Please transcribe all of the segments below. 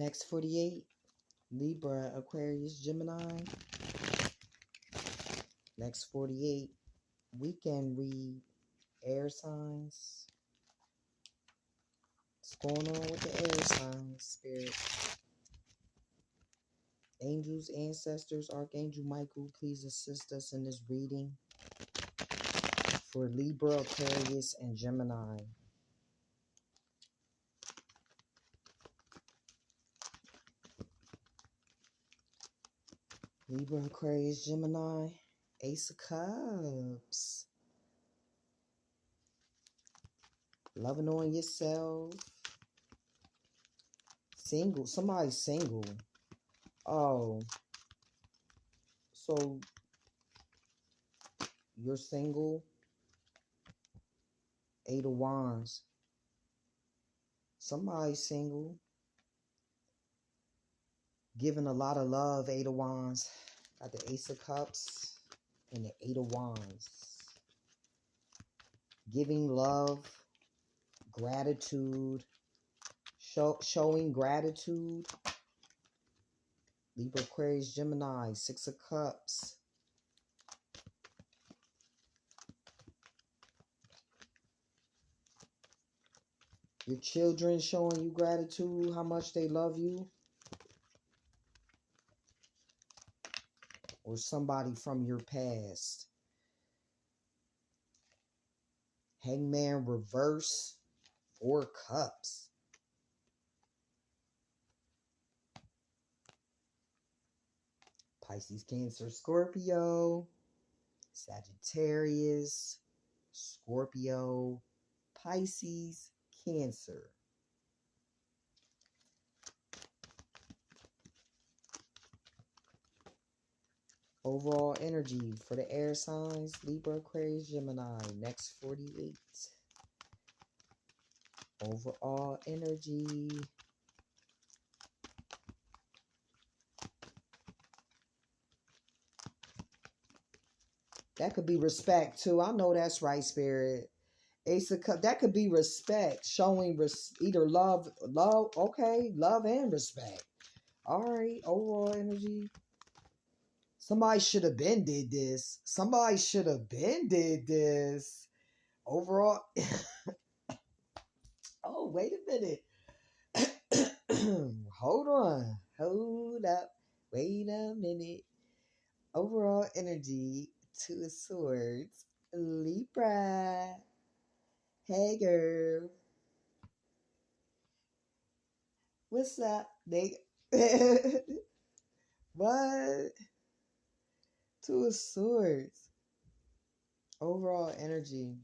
Next 48, Libra, Aquarius, Gemini. Next 48, weekend read, air signs. What's going on with the air signs, Spirit? Angels, ancestors, Archangel Michael, please assist us in this reading for Libra, Aquarius, and Gemini. Libra, Aquarius, Gemini, Ace of Cups. Loving on yourself. Single. Somebody's single. Oh. So, you're single. Eight of Wands. Somebody's single. Giving a lot of love, Eight of Wands. Got the Ace of Cups and the Eight of Wands. Giving love, gratitude, showing gratitude. Libra, Aquarius, Gemini, Six of Cups. Your children showing you gratitude, how much they love you. Or somebody from your past. Hangman reverse, Four Cups. Pisces, Cancer, Scorpio, Sagittarius, Scorpio, Pisces, Cancer. Overall energy for the air signs, Libra, Aquarius, Gemini. Next 48. Overall energy. That could be respect too. I know that's right, Spirit. Ace of Cups. That could be respect. Showing either love, okay, love and respect. All right, overall energy. Somebody should have been did this. Somebody should have been did this. Overall. Oh, wait a minute. Hold on. Hold up. Wait a minute. Overall energy, Two of Swords. Libra. Hey, girl. What's up, nigga? What? Two of Swords. Overall energy.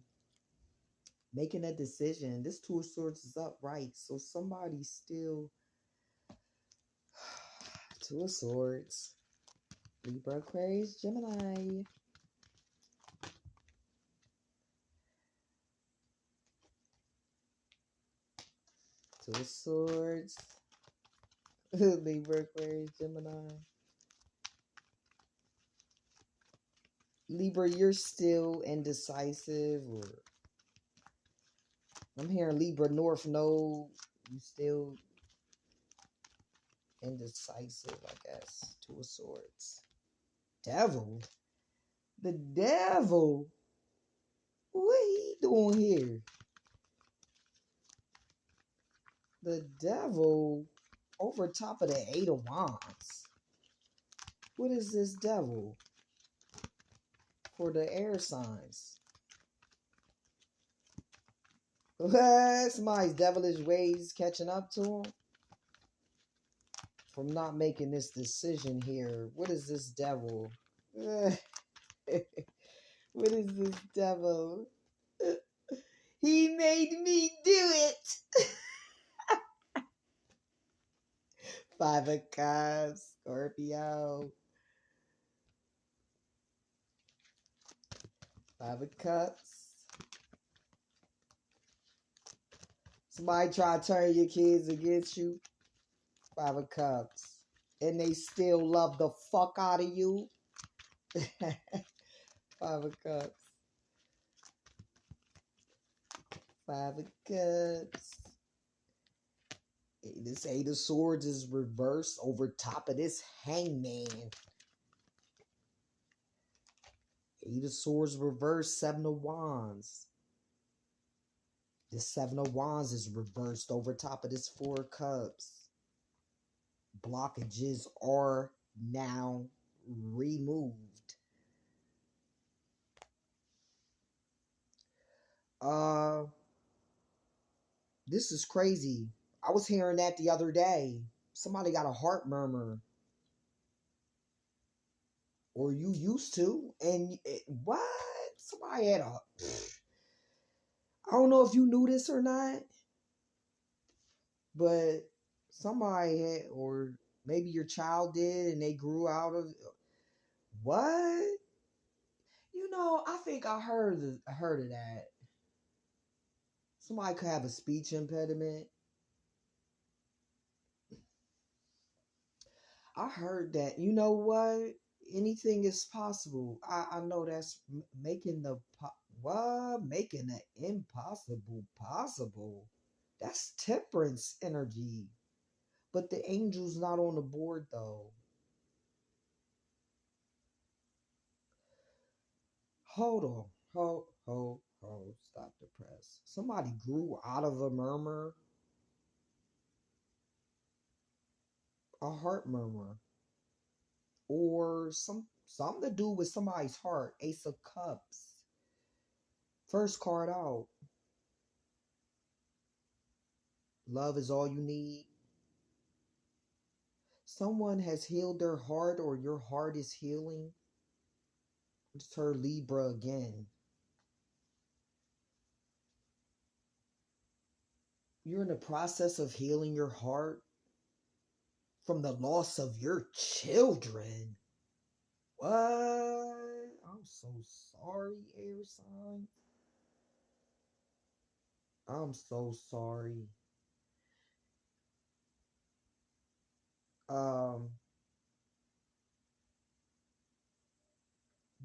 Making a decision. This Two of Swords is upright. So somebody's still... Two of Swords. Libra, Aquarius, Gemini. Two of Swords. Libra, Aquarius, Gemini. Libra, you're still indecisive, or I'm hearing Libra North Node. You still indecisive, I guess. Two of Swords. Devil. The devil. What he doing here? The devil over top of the Eight of Wands. What is this devil? For the air signs. Somebody's devilish ways catching up to him. From not making this decision here. What is this devil? What is this devil? He made me do it. Five of Cups, Scorpio. Five of Cups. Somebody try to turn your kids against you. Five of Cups. And they still love the fuck out of you. Five of Cups. Five of Cups. This Eight of Swords is reversed over top of this Hangman. Eight of Swords reversed, Seven of Wands. This Seven of Wands is reversed over top of this Four of Cups. Blockages are now removed. This is crazy. I was hearing that the other day. Somebody got a heart murmur. Or you used to. And what? Somebody had a... I don't know if you knew this or not. But somebody had... Or maybe your child did and they grew out of... What? You know, I think I heard of that. Somebody could have a speech impediment. I heard that. You know what? Anything is possible. I know that's making the making the impossible possible. That's temperance energy. But the angel's not on the board though. Hold on. Hold. Stop the press. Somebody grew out of a murmur. A heart murmur. Or something to do with somebody's heart. Ace of Cups. First card out. Love is all you need. Someone has healed their heart or your heart is healing. It's her Libra again. You're in the process of healing your heart from the loss of your children. What? I'm so sorry, air sign. I'm so sorry.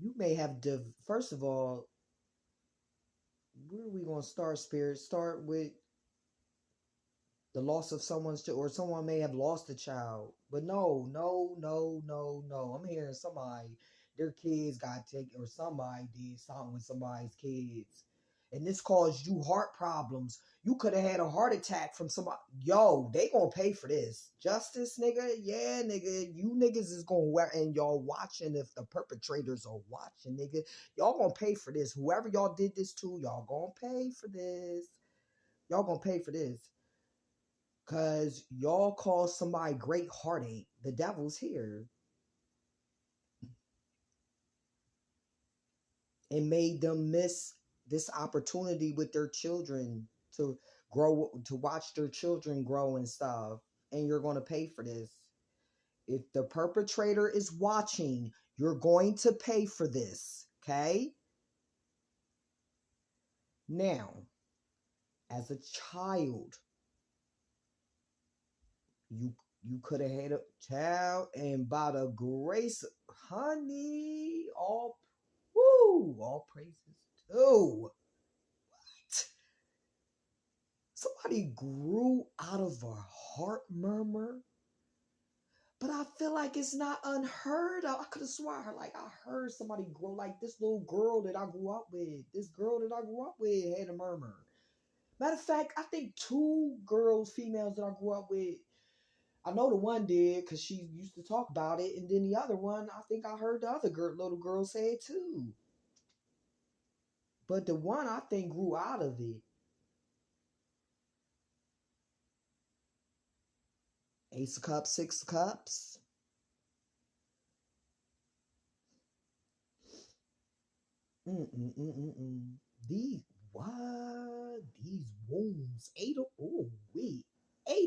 You may have first of all, where are we gonna start, Spirit? Start with the loss of someone's child, or someone may have lost a child. But no. I'm hearing somebody, their kids got taken, or somebody did something with somebody's kids. And this caused you heart problems. You could have had a heart attack from somebody. Yo, they gonna pay for this. Justice, nigga. Yeah, nigga. You niggas is gonna wear, and y'all watching, if the perpetrators are watching, nigga. Y'all gonna pay for this. Whoever y'all did this to, y'all gonna pay for this. Y'all gonna pay for this. Because y'all caused somebody great heartache. The devil's here. And made them miss this opportunity with their children to grow, to watch their children grow and stuff. And you're going to pay for this. If the perpetrator is watching, you're going to pay for this. Okay? Now, as a child, you could have had a child, and by the grace, honey, all praises too. What? Somebody grew out of a heart murmur, but I feel like it's not unheard of. I could have sworn, I heard somebody grow, like this little girl that I grew up with. This girl that I grew up with had a murmur. Matter of fact, I think two females that I grew up with, I know the one did because she used to talk about it, and then the other one, I think I heard the other little girl say it too. But the one I think grew out of it. Ace of Cups, Six of Cups. These wounds. Eight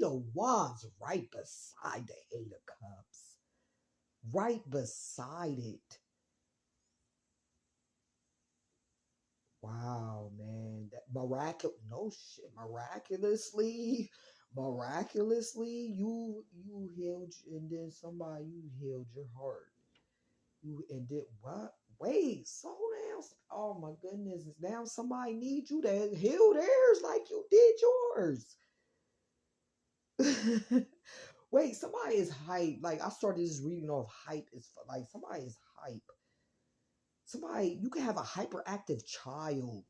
of Wands right beside the Eight of Cups. Right beside it. Wow, man. That miraculously, you healed, and then you healed your heart. And did what? Wait, slow down. Oh my goodness. Now somebody needs you to heal theirs like you did yours. Wait, somebody is hype. Like, I started just reading off hype. It's like somebody is hype. Somebody, you can have a hyperactive child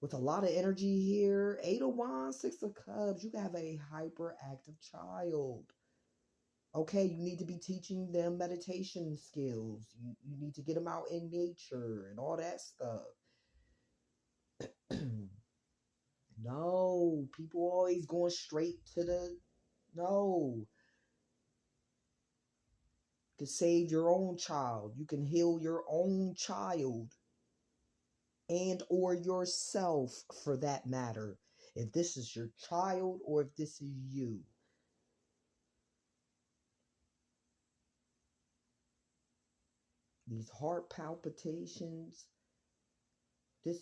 with a lot of energy here. Eight of Wands, Six of Cups. You can have a hyperactive child. Okay, you need to be teaching them meditation skills. You need to get them out in nature and all that stuff. No, people always going straight to the no. You can save your own child. You can heal your own child and or yourself for that matter. If this is your child or if this is you. These heart palpitations. This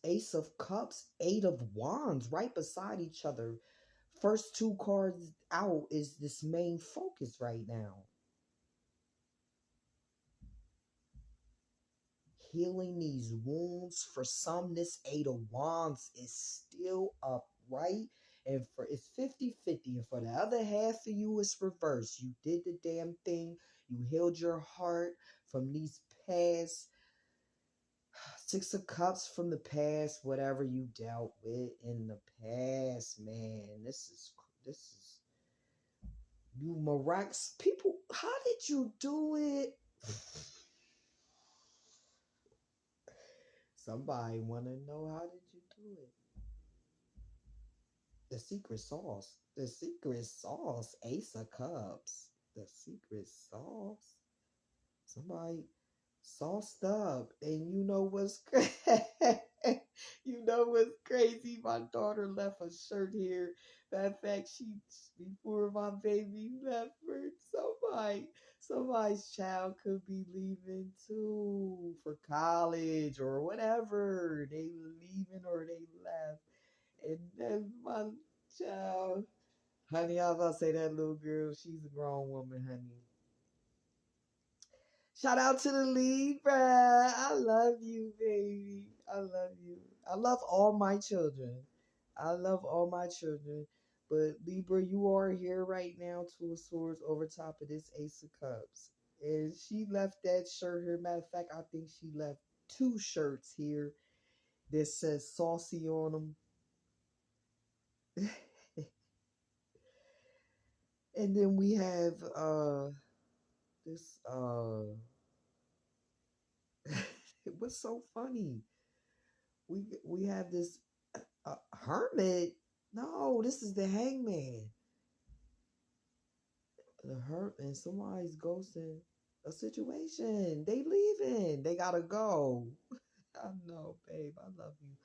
Ace of Cups, Eight of Wands right beside each other. First two cards out is this main focus right now. Healing these wounds. For some, this Eight of Wands is still upright. And for it's 50-50. And for the other half of you, it's reversed. You did the damn thing. You healed your heart from these past Six of Cups from the past, whatever you dealt with in the past, man. This is you miraculous people. How did you do it? Somebody want to know, how did you do it? The secret sauce. The secret sauce. Ace of Cups. The secret sauce. Somebody sauced up. And you know what's crazy? You know what's crazy? My daughter left a shirt here. Matter of fact, before my baby left her, somebody's child could be leaving too for college or whatever. They leaving or they left. And that's my child. Honey, I was about to say that little girl, she's a grown woman, honey. Shout out to the Libra. I love you, baby. I love you. I love all my children. I love all my children. But Libra, you are here right now, Two of Swords over top of this Ace of Cups. And she left that shirt here. Matter of fact, I think she left two shirts here that says saucy on them. And then we have this what's so funny? We have this hermit. No, this is the hangman. The hermit. Somebody's ghosting a situation. They leaving. They gotta go. I know, babe. I love you.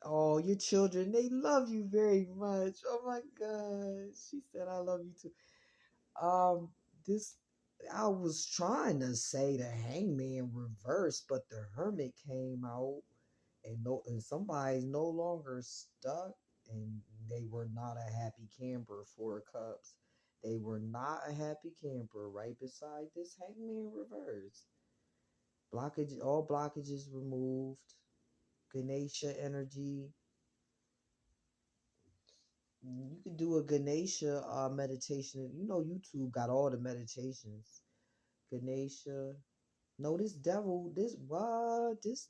Oh, your children, they love you very much. Oh my God. She said, I love you too. This, I was trying to say the hangman reversed, but the hermit came out, and somebody's no longer stuck, and they were not a happy camper. Four of Cups. They were not a happy camper. Right beside this hangman reverse. Blockage, all blockages removed. Ganesha energy. You can do a Ganesha meditation. You know YouTube got all the meditations. Ganesha. No, this devil, this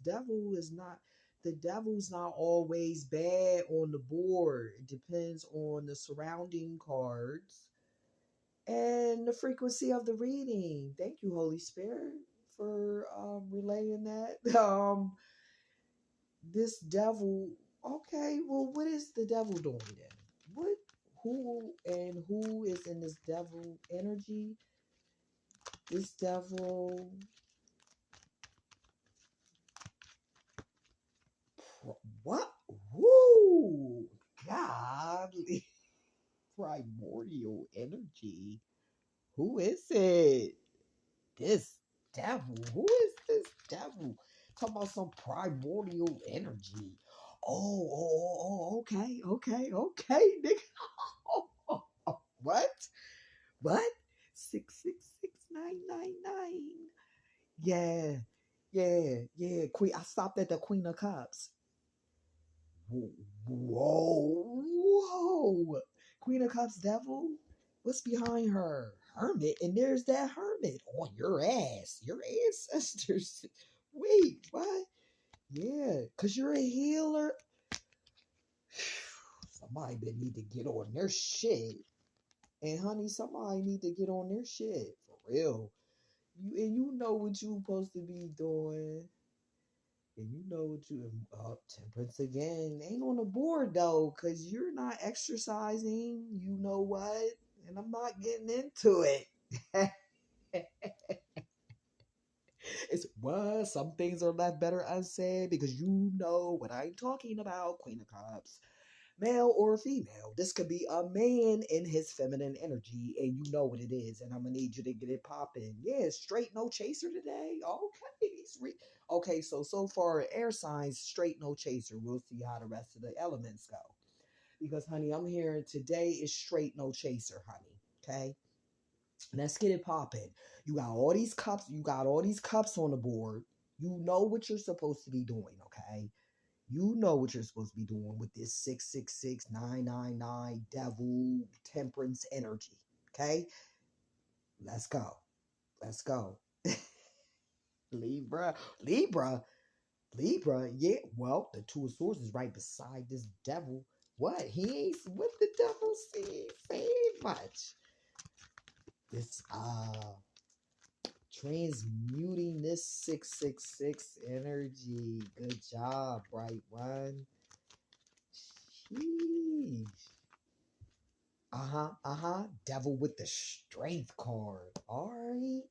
devil is not, the devil's not always bad on the board. It depends on the surrounding cards and the frequency of the reading. Thank you, Holy Spirit, for relaying that. This devil, okay, well, what is the devil doing then? Who is in this devil energy? This devil, what? Woo! Godly primordial energy. Who is it? This devil. Who is this devil? Talking about some primordial energy. Okay, nigga. What? What? 666999. Yeah. Queen. I stopped at the Queen of Cups. Whoa. Queen of Cups, Devil. What's behind her? Hermit. And there's that hermit on your ass. Your ancestors. Wait, what? Yeah, because you're a healer. Somebody need to get on their shit. And honey, somebody need to get on their shit. For real. You know what you supposed to be doing. And you know what you temperance again ain't on the board though, cause you're not exercising. You know what? And I'm not getting into it. It's what some things are left better unsaid because you know what I'm talking about. Queen of Cups, male or female. This could be a man in his feminine energy, and you know what it is. And I'm gonna need you to get it popping. Yeah, straight no chaser today. Okay, okay. So far, air signs straight no chaser. We'll see how the rest of the elements go. Because honey, I'm hearing today is straight no chaser, honey. Okay, let's get it popping. You got all these cups. You got all these cups on the board. You know what you're supposed to be doing. Okay. You know what you're supposed to be doing with this 666 999 devil temperance energy. Okay? Let's go. Let's go. Libra. Libra. Libra. Yeah. Well, the Two of Swords is right beside this devil. What? He ain't what the devil saying much. This transmuting this 666 energy. Good job, bright one. Sheesh. Devil with the strength card. All right.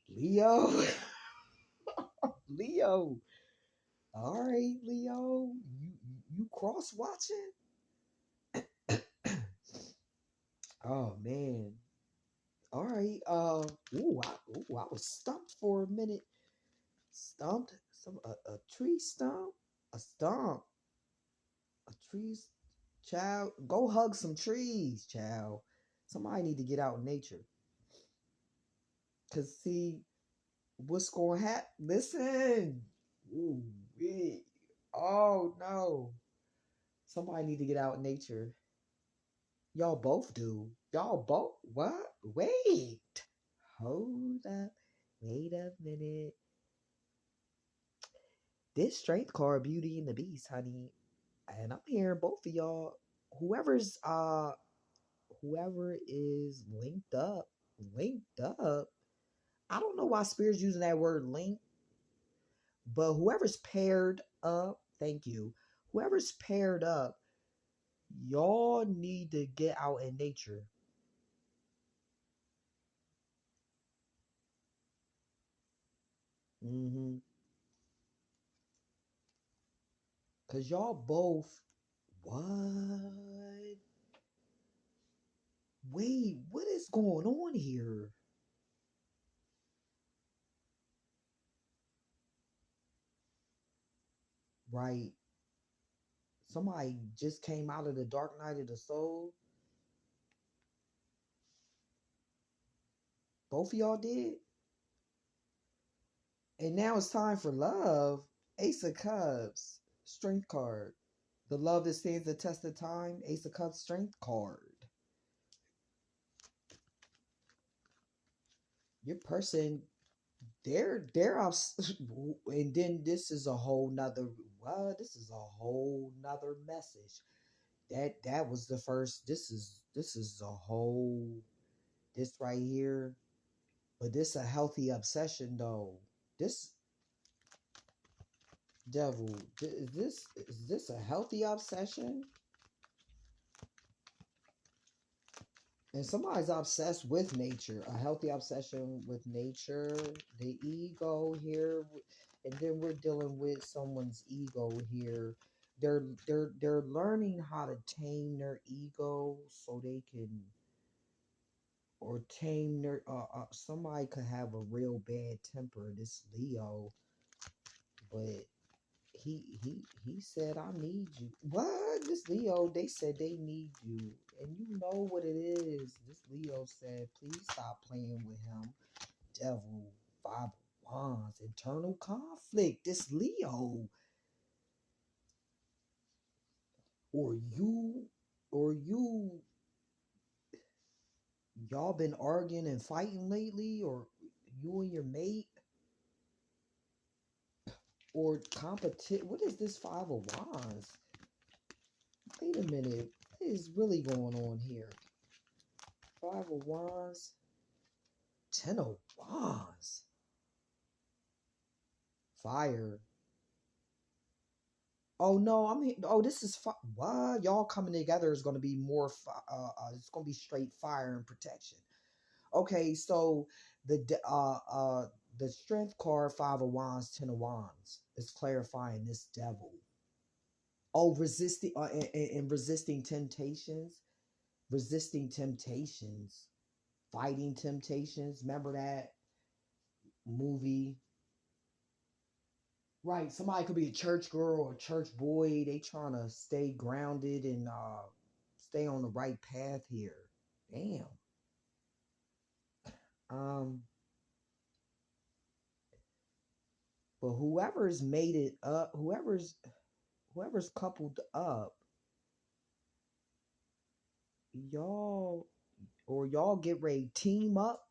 Leo. Leo. All right, Leo. You cross watching? Oh man. All right. I was stumped for a minute. Stumped? A tree stump? A stump. A tree child. Go hug some trees, child. Somebody need to get out in nature. Cause see, what's going to happen? Listen. Ooh, wait. Oh, no. Somebody need to get out in nature. Y'all both do. Y'all both? What? Wait. Hold up. Wait a minute. This strength card, Beauty and the Beast, honey. And I'm hearing both of y'all. Whoever is linked up. I don't know why Spirit's using that word link. But whoever's paired up, thank you. Whoever's paired up, y'all need to get out in nature. Cause y'all both what? Wait, what is going on here? Right. Somebody just came out of the dark night of the soul. Both of y'all did. And now it's time for love. Ace of Cups. Strength card. The love that stands the test of time. Ace of Cups strength card. Your person, they're and then this is a whole nother this is a whole nother message. That was the first. This is a whole this right here. But this a healthy obsession though. This devil, is this a healthy obsession? And somebody's obsessed with nature. A healthy obsession with nature, the ego here, and then we're dealing with someone's ego here. They're learning how to tame their ego so they can, or tame their somebody could have a real bad temper, this Leo, but he said I need you. What? This Leo, they said they need you. And you know what it is. This Leo said, please stop playing with him. Devil, 5 of Wands, internal conflict. This Leo. or y'all been arguing and fighting lately, or you and your mate, or competition. What is this Five of Wands? Wait a minute. What is really going on here? Five of Wands, Ten of Wands, Fire. Oh no, oh, this is what y'all coming together is going to be more. It's going to be straight fire and protection. Okay, so the strength card, Five of Wands, Ten of Wands, is clarifying this devil. Oh, resisting and resisting temptations, fighting temptations. Remember that movie? Right, somebody could be a church girl or a church boy. They trying to stay grounded and stay on the right path here. Damn. Um, but whoever's made it up, whoever's coupled up, y'all get ready team up.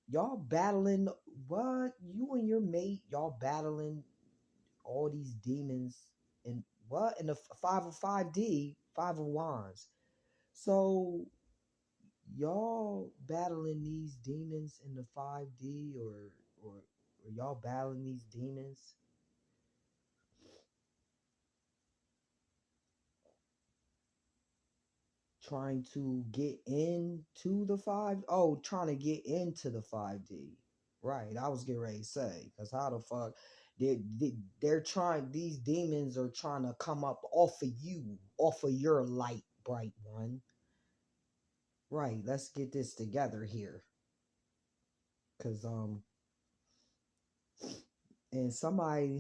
Y'all battling what? You and your mate, y'all battling all these demons and what? In the 5 of 5D, Five of Wands. So y'all battling these demons in the 5D, or y'all battling these demons, trying to get into the trying to get into the 5D. Right, I was getting ready to say, because how the fuck they're trying, these demons are trying to come up off of you, off of your light, bright one. Right, let's get this together here. Cause and somebody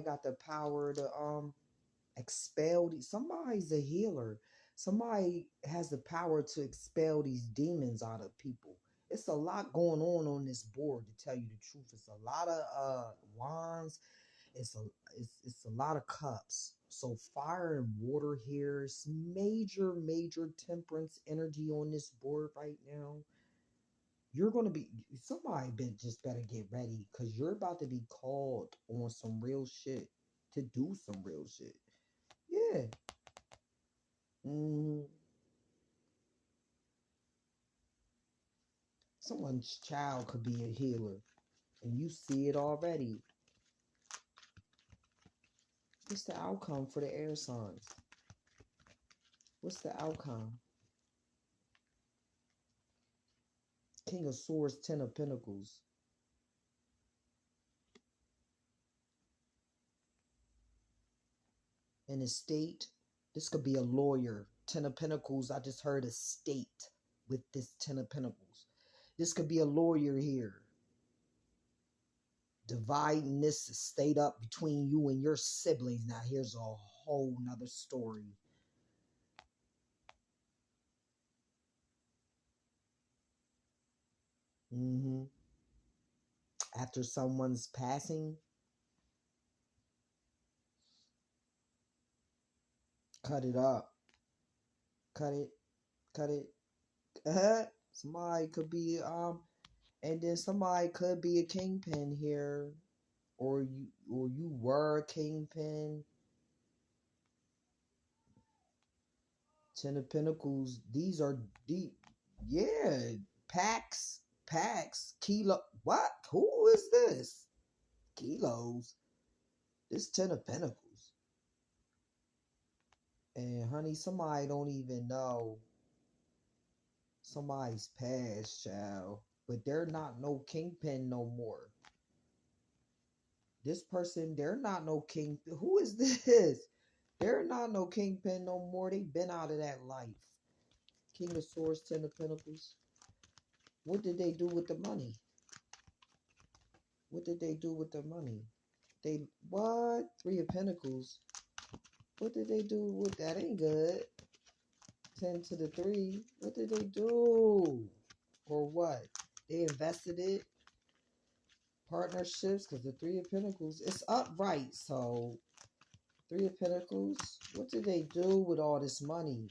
got the power to expel somebody's a healer. Somebody has the power to expel these demons out of people. It's a lot going on this board, to tell you the truth. It's a lot of wands. It's a lot of cups. So fire and water here. It's major temperance energy on this board right now. You're gonna be just better get ready, because you're about to be called on some real shit, to do some real shit. Yeah. Mm, someone's child could be a healer, and you see it already. What's the outcome for the air signs? What's the outcome? King of Swords, Ten of Pentacles. An estate. This could be a lawyer. Ten of Pentacles. I just heard estate with this Ten of Pentacles. This could be a lawyer here, dividing this estate up between you and your siblings. Now here's a whole nother story. After someone's passing, cut it up. Cut it. Somebody could be and then somebody could be a kingpin here, or you were a kingpin. Ten of Pentacles. These are deep. Yeah, packs, kilo. What? Who is this? Kilos. This Ten of Pentacles. And honey, somebody don't even know somebody's past, child. But they're not no kingpin no more. This person, they're not no king. Who is this? They're not no kingpin no more. They've been out of that life. King of Swords, Ten of Pentacles. What did they do with the money? What did they do with the money? What? Three of Pentacles. What did they do with that? Ain't good. 10 to the 3. What did they do? Or what? They invested it. Partnerships, because the Three of Pentacles, it's upright. So Three of Pentacles. What did they do with all this money?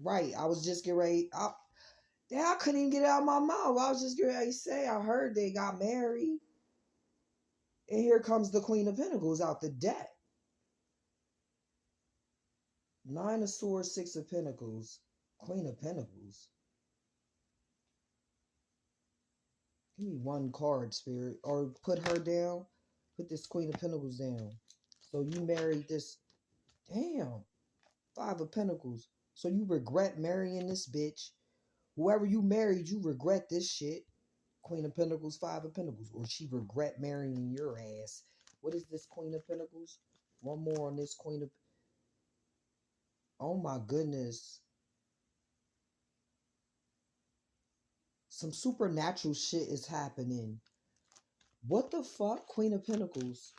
Right. I was just getting ready. I couldn't even get it out of my mouth. I was just getting ready to say, I heard they got married. And here comes the Queen of Pentacles out the deck. Nine of Swords, Six of Pentacles. Queen of Pentacles. Give me one card, Spirit. Or put her down. Put this Queen of Pentacles down. So you married this. Damn. Five of Pentacles. So you regret marrying this bitch. Whoever you married, you regret this shit. Queen of Pentacles, Five of Pentacles. Or she regret marrying your ass. What is this Queen of Pentacles? One more on this Queen of... Oh my goodness. Some supernatural shit is happening. What the fuck? Queen of Pentacles.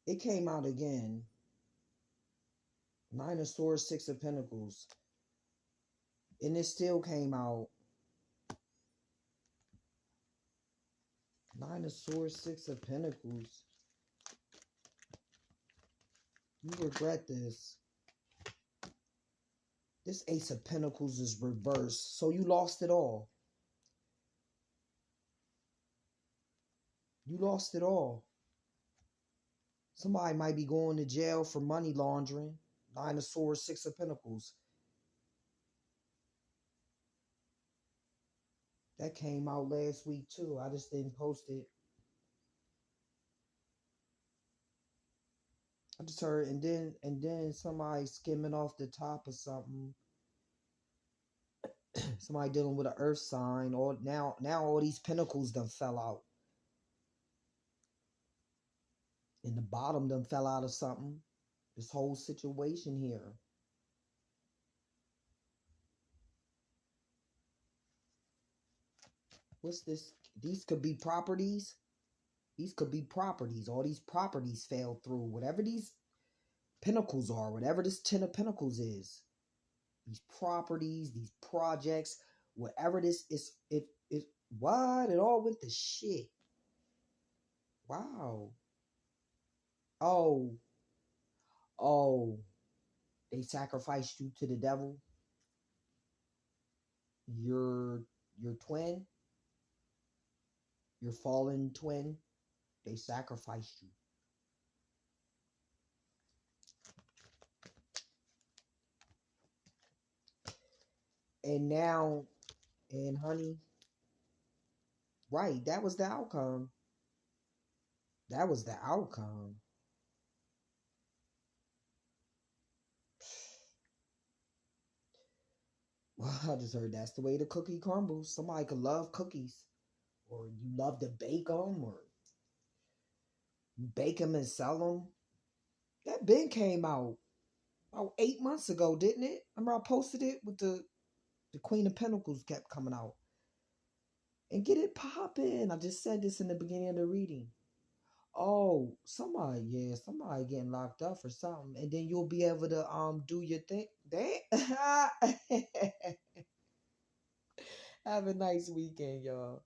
It came out again. Nine of Swords, Six of Pentacles. And it still came out. Nine of Swords, Six of Pentacles. You regret this. This Ace of Pentacles is reversed. So you lost it all. You lost it all. Somebody might be going to jail for money laundering. Nine of Swords, Six of Pentacles. That came out last week too. I just didn't post it. I just heard, and then somebody skimming off the top of something. Somebody dealing with an earth sign. Or now all these pentacles done fell out. And the bottom done fell out of something. This whole situation here. What's this? These could be properties. These could be properties. All these properties fell through. Whatever these pentacles are, whatever this Ten of Pentacles is. These properties, these projects, whatever this is, it what? It all went to shit. Wow. Oh. Oh. They sacrificed you to the devil. Your twin. Your fallen twin. They sacrificed you. And now, and honey, right, that was the outcome. That was the outcome. Well, I just heard that's the way the cookie crumbles. Somebody could love cookies. Or you love to bake them. Or you bake them and sell them. That bin came out about 8 months ago, didn't it? Remember I posted it with the Queen of Pentacles kept coming out. And get it popping. I just said this in the beginning of the reading. Oh, somebody getting locked up for something. And then you'll be able to do your thing. Have a nice weekend, y'all.